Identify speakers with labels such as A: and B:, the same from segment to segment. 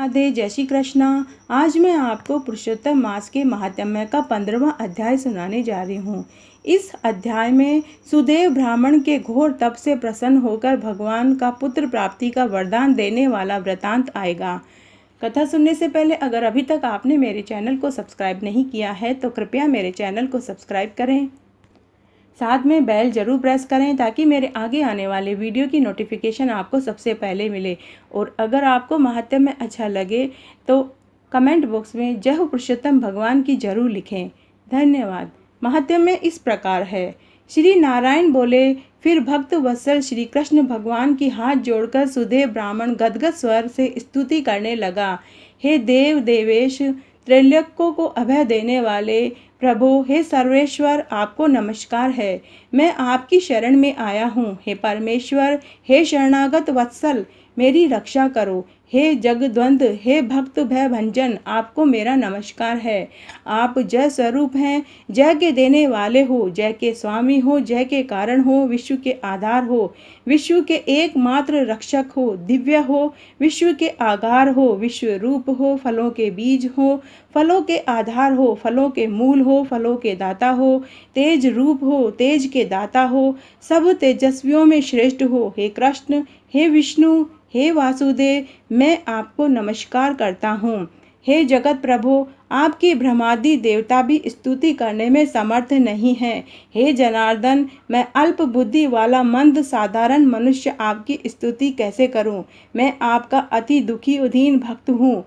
A: राधे, जय श्री कृष्णा। आज मैं आपको पुरुषोत्तम मास के महात्म्य का 15वां अध्याय सुनाने जा रही हूँ। इस अध्याय में सुदेव ब्राह्मण के घोर तप से प्रसन्न होकर भगवान का पुत्र प्राप्ति का वरदान देने वाला वृतांत आएगा। कथा सुनने से पहले अगर अभी तक आपने मेरे चैनल को सब्सक्राइब नहीं किया है तो कृपया मेरे चैनल को सब्सक्राइब करें, साथ में बेल जरूर प्रेस करें ताकि मेरे आगे आने वाले वीडियो की नोटिफिकेशन आपको सबसे पहले मिले। और अगर आपको महात्म्य अच्छा लगे तो कमेंट बॉक्स में जय हो पुरुषोत्तम भगवान की जरूर लिखें। धन्यवाद। महात्म्य इस प्रकार है। श्री नारायण बोले, फिर भक्त वत्सल श्री कृष्ण भगवान की हाथ जोड़कर सुदेव ब्राह्मण गदगद स्वर से स्तुति करने लगा। हे देव देवेश, त्रैलोक्यों को अभय देने वाले प्रभु, हे सर्वेश्वर, आपको नमस्कार है। मैं आपकी शरण में आया हूँ। हे परमेश्वर, हे शरणागत वत्सल, मेरी रक्षा करो। हे जगद्वंद, हे भक्त भय भंजन, आपको मेरा नमस्कार है। आप जय स्वरूप हैं, जय के देने वाले हो, जय के स्वामी हो, जय के कारण हो, विश्व के आधार हो, विश्व के एकमात्र रक्षक हो, दिव्य हो, विश्व के आधार हो, विश्व रूप हो, फलों के बीज हो, फलों के आधार हो, फलों के मूल हो, फलों के दाता हो, तेज रूप हो, तेज के दाता हो, सब तेजस्वियों में श्रेष्ठ हो। हे कृष्ण, हे विष्णु, हे वासुदेव, मैं आपको नमस्कार करता हूँ। हे जगत प्रभु, आपकी ब्रह्मादि देवता भी स्तुति करने में समर्थ नहीं है। हे जनार्दन, मैं अल्प बुद्धि वाला मंद साधारण मनुष्य आपकी स्तुति कैसे करूं? मैं आपका अति दुखी उदीन भक्त हूँ,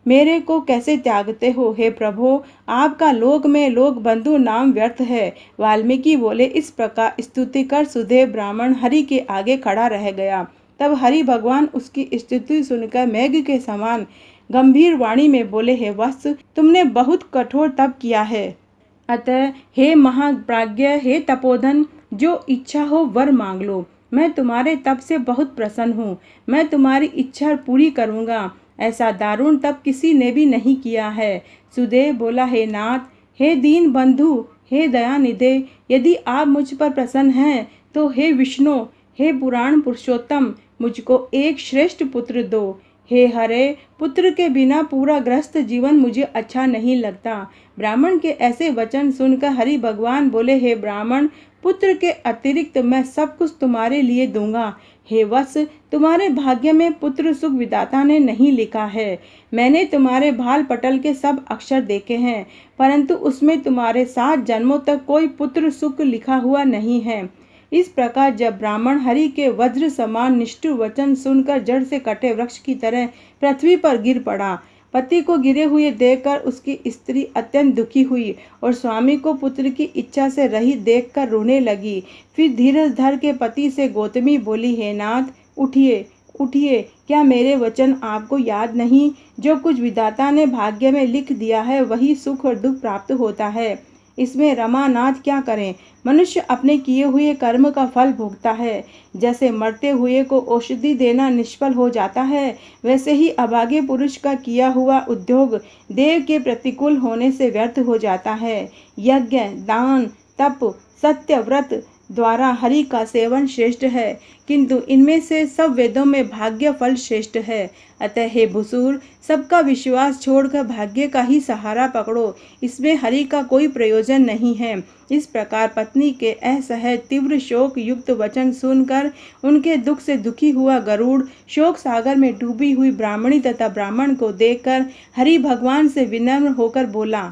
A: मेरे को कैसे त्यागते हो? हे प्रभु, आपका लोक में लोक बंधु नाम व्यर्थ है। वाल्मीकि बोले, इस प्रकार स्तुति कर सुदेव ब्राह्मण हरि के आगे खड़ा रह गया। तब हरि भगवान उसकी स्तुति सुनकर मेघ के समान गंभीर वाणी में बोले, हे वत्स, तुमने बहुत कठोर तप किया है। अतः हे महाप्राज्ञ, हे तपोधन, जो इच्छा हो वर मांग लो। मैं तुम्हारे तप से बहुत प्रसन्न हूँ। मैं तुम्हारी इच्छा पूरी करूँगा। ऐसा दारुण तप किसी ने भी नहीं किया है। सुदेव बोला, हे नाथ, हे दीन बंधु, हे दयानिधे, यदि आप मुझ पर प्रसन्न हैं तो हे विष्णु, हे पुराण पुरुषोत्तम, मुझको एक श्रेष्ठ पुत्र दो। हे हरे, पुत्र के बिना पूरा ग्रस्त जीवन मुझे अच्छा नहीं लगता। ब्राह्मण के ऐसे वचन सुनकर हरि भगवान बोले, हे ब्राह्मण, पुत्र के अतिरिक्त मैं सब कुछ तुम्हारे लिए दूंगा। हे वत्स, तुम्हारे भाग्य में पुत्र सुख विधाता ने नहीं लिखा है। मैंने तुम्हारे भाल पटल के सब अक्षर देखे हैं, परंतु उसमें तुम्हारे 7 जन्मों तक कोई पुत्र सुख लिखा हुआ नहीं है। इस प्रकार जब ब्राह्मण हरि के वज्र समान निष्ठुर वचन सुनकर जड़ से कटे वृक्ष की तरह पृथ्वी पर गिर पड़ा। पति को गिरे हुए देखकर उसकी स्त्री अत्यंत दुखी हुई और स्वामी को पुत्र की इच्छा से रहित देखकर रोने लगी। फिर धीरज धर के पति से गौतमी बोली, हे नाथ, उठिए उठिए, क्या मेरे वचन आपको याद नहीं? जो कुछ विधाता ने भाग्य में लिख दिया है वही सुख और दुख प्राप्त होता है। इसमें रमानाथ क्या करें? मनुष्य अपने किए हुए कर्म का फल भोगता है। जैसे मरते हुए को औषधि देना निष्फल हो जाता है, वैसे ही अभागे पुरुष का किया हुआ उद्योग देव के प्रतिकूल होने से व्यर्थ हो जाता है। यज्ञ, दान, तप, सत्य, व्रत द्वारा हरि का सेवन श्रेष्ठ है, किंतु इनमें से सब वेदों में भाग्य फल श्रेष्ठ है। अतः हे भुसूर, सबका विश्वास छोड़कर भाग्य का ही सहारा पकड़ो। इसमें हरि का कोई प्रयोजन नहीं है। इस प्रकार पत्नी के असहज तीव्र शोक युक्त वचन सुनकर उनके दुख से दुखी हुआ गरुड़ शोक सागर में डूबी हुई ब्राह्मणी तथा ब्राह्मण को देखकर हरि भगवान से विनम्र होकर बोला,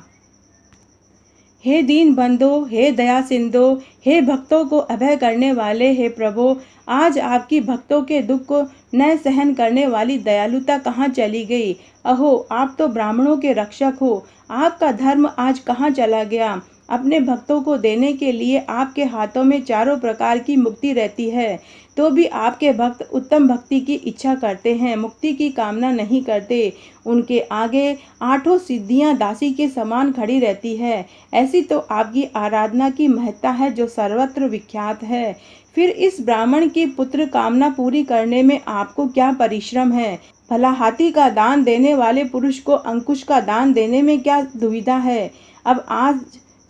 A: हे दीन बंधो, हे दया सिंधो, हे भक्तों को अभय करने वाले, हे प्रभु, आज आपकी भक्तों के दुख को न सहन करने वाली दयालुता कहाँ चली गई? अहो, आप तो ब्राह्मणों के रक्षक हो, आपका धर्म आज कहाँ चला गया? अपने भक्तों को देने के लिए आपके हाथों में चारों प्रकार की मुक्ति रहती है, तो भी आपके भक्त उत्तम भक्ति की इच्छा करते हैं, मुक्ति की कामना नहीं करते। उनके आगे 8 सिद्धियां दासी के समान खड़ी रहती है। ऐसी तो आपकी आराधना की महत्ता है जो सर्वत्र विख्यात है। फिर इस ब्राह्मण की पुत्र कामना पूरी करने में आपको क्या परिश्रम है? भला हाथी का दान देने वाले पुरुष को अंकुश का दान देने में क्या दुविधा है? अब आज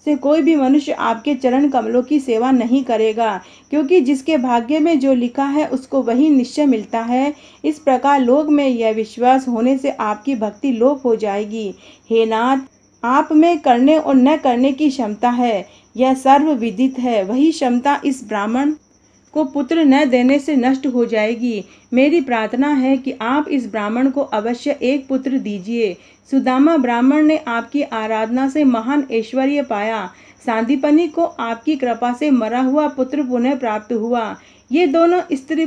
A: से कोई भी मनुष्य आपके चरण कमलों की सेवा नहीं करेगा, क्योंकि जिसके भाग्य में जो लिखा है उसको वही निश्चय मिलता है। इस प्रकार लोक में यह विश्वास होने से आपकी भक्ति लोप हो जाएगी। हे नाथ, आप में करने और न करने की क्षमता है, यह सर्वविदित है। वही क्षमता इस ब्राह्मण को पुत्र न देने से नष्ट हो जाएगी। मेरी प्रार्थना है कि आप इस ब्राह्मण को अवश्य एक पुत्र दीजिए। सुदामा ब्राह्मण ने आपकी आराधना से महान ऐश्वर्य पाया। सांदीपनि को आपकी कृपा से मरा हुआ पुत्र पुनः प्राप्त हुआ। ये दोनों स्त्री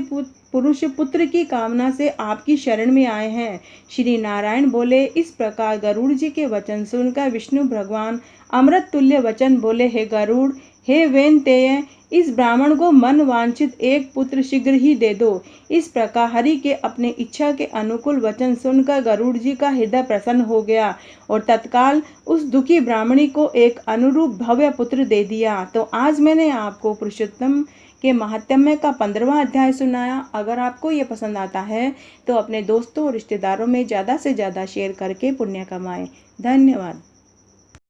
A: पुरुष पुत्र की कामना से आपकी शरण में आए हैं। श्री नारायण बोले। इस प्रकार गरुड़ जी के वचन सुनकर विष्णु भगवान अमृत तुल्य वचन बोले, हे गरुड़, हे वेनतेय, इस ब्राह्मण को मन वांछित एक पुत्र शीघ्र ही दे दो। इस प्रकार हरि के अपने इच्छा के अनुकूल वचन सुनकर गरुड़ जी का हृदय प्रसन्न हो गया और तत्काल उस दुखी ब्राह्मणी को एक अनुरूप भव्य पुत्र दे दिया। तो आज मैंने आपको पुरुषोत्तम के महात्म्य का 15वां अध्याय सुनाया। अगर आपको ये पसंद आता है तो अपने दोस्तों और रिश्तेदारों में ज़्यादा से ज़्यादा शेयर करके पुण्य कमाएं। धन्यवाद।